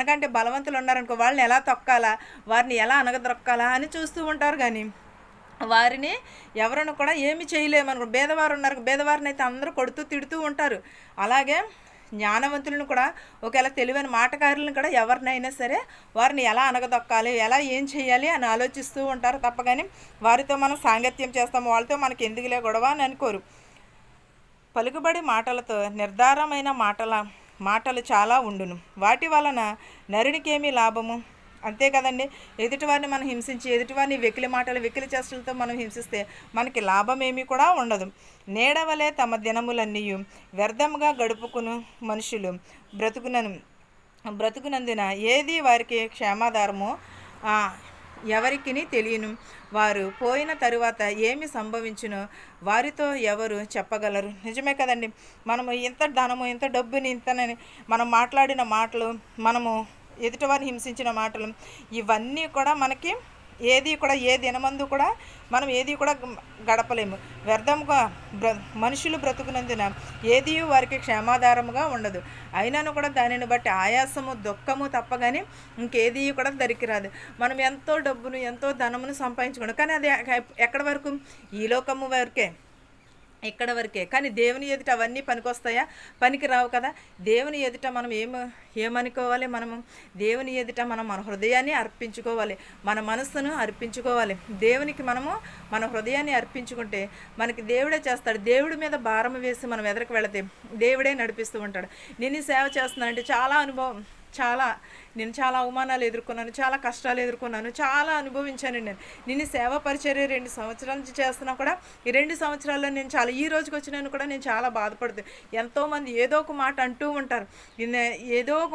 మనకంటే బలవంతులు ఉన్నారనుకో, వాళ్ళని ఎలా తొక్కాలా, వారిని ఎలా అణగదొక్కాలా అని చూస్తూ ఉంటారు. కానీ వారిని ఎవరిని కూడా ఏమి చేయలేమనుకో. బేదవారు ఉన్నారు, బేదవారిని అయితే అందరూ కొడుతూ తిడుతూ ఉంటారు. అలాగే జ్ఞానవంతులను కూడా, ఒకవేళ తెలివైన మాటకారులను కూడా ఎవరినైనా సరే వారిని ఎలా అణగదొక్కాలి, ఎలా ఏం చేయాలి అని ఆలోచిస్తూ ఉంటారు తప్ప కానీ వారితో మనం సాంగత్యం చేస్తాము, వాళ్ళతో మనకి ఎందుకులే గొడవ అని అనుకోరు. పలుకుబడి మాటలతో నిర్ధారమైన మాటలు చాలా ఉండును, వాటి వలన నరునికేమీ లాభము. అంతే కదండి. ఎదుటివారిని మనం హింసించి, ఎదుటివారిని వెకిలి మాటలు వెకిలి చేష్టలతో మనం హింసిస్తే మనకి లాభం ఏమీ కూడా ఉండదు. నేడవలే తమ దినములన్నీ వ్యర్థముగా గడుపుకును మనుషులు బ్రతుకునందున ఏది వారికి క్షేమాధారమో ఎవరికి తెలియను. వారు పోయిన తరువాత ఏమి సంభవించునో వారితో ఎవరు చెప్పగలరు. నిజమే కదండి. మనము ఇంత ధనము, ఇంత డబ్బుని, ఇంతనని మనం మాట్లాడిన మాటలు, మనము ఎదుటివారిని హింసించిన మాటలు, ఇవన్నీ కూడా మనకి ఏ దినమందు కూడా మనం ఏది కూడా గడపలేము. వ్యర్థముగా మనుషులు బ్రతుకునందున ఏది వారికి క్షేమాధారముగా ఉండదు. అయినను కూడా దానిని బట్టి ఆయాసము, దుఃఖము తప్పగానే ఇంకేది కూడా దరికిరాదు. మనం ఎంతో డబ్బును, ఎంతో ధనమును సంపాదించుకోండి, కానీ అది ఎక్కడి వరకు? ఈ లోకము వరకే, ఇక్కడ వరకే. కానీ దేవుని ఎదుట అవన్నీ పనికొస్తాయా? పనికి రావు కదా. దేవుని ఎదుట మనం ఏమనుకోవాలి? మనము దేవుని ఎదుట మనం మన హృదయాన్ని అర్పించుకోవాలి, మన మనస్సును అర్పించుకోవాలి. దేవునికి మనము మన హృదయాన్ని అర్పించుకుంటే మనకి దేవుడే చేస్తాడు. దేవుడి మీద భారం వేసి మనం ఎదరికి వెళితే దేవుడే నడిపిస్తూ ఉంటాడు. నేను సేవ చేస్తున్నానంటే నేను చాలా అవమానాలు ఎదుర్కొన్నాను, చాలా కష్టాలు ఎదుర్కొన్నాను, చాలా అనుభవించాను. నేను సేవ పరిచర్య 2 సంవత్సరాల నుంచి చేస్తున్నా కూడా ఈ 2 సంవత్సరాల్లో నేను ఈ రోజుకి వచ్చినాను కూడా నేను చాలా బాధపడుతుంది. ఎంతోమంది ఏదో ఒక మాట అంటూ ఉంటారు, ఏదో ఒక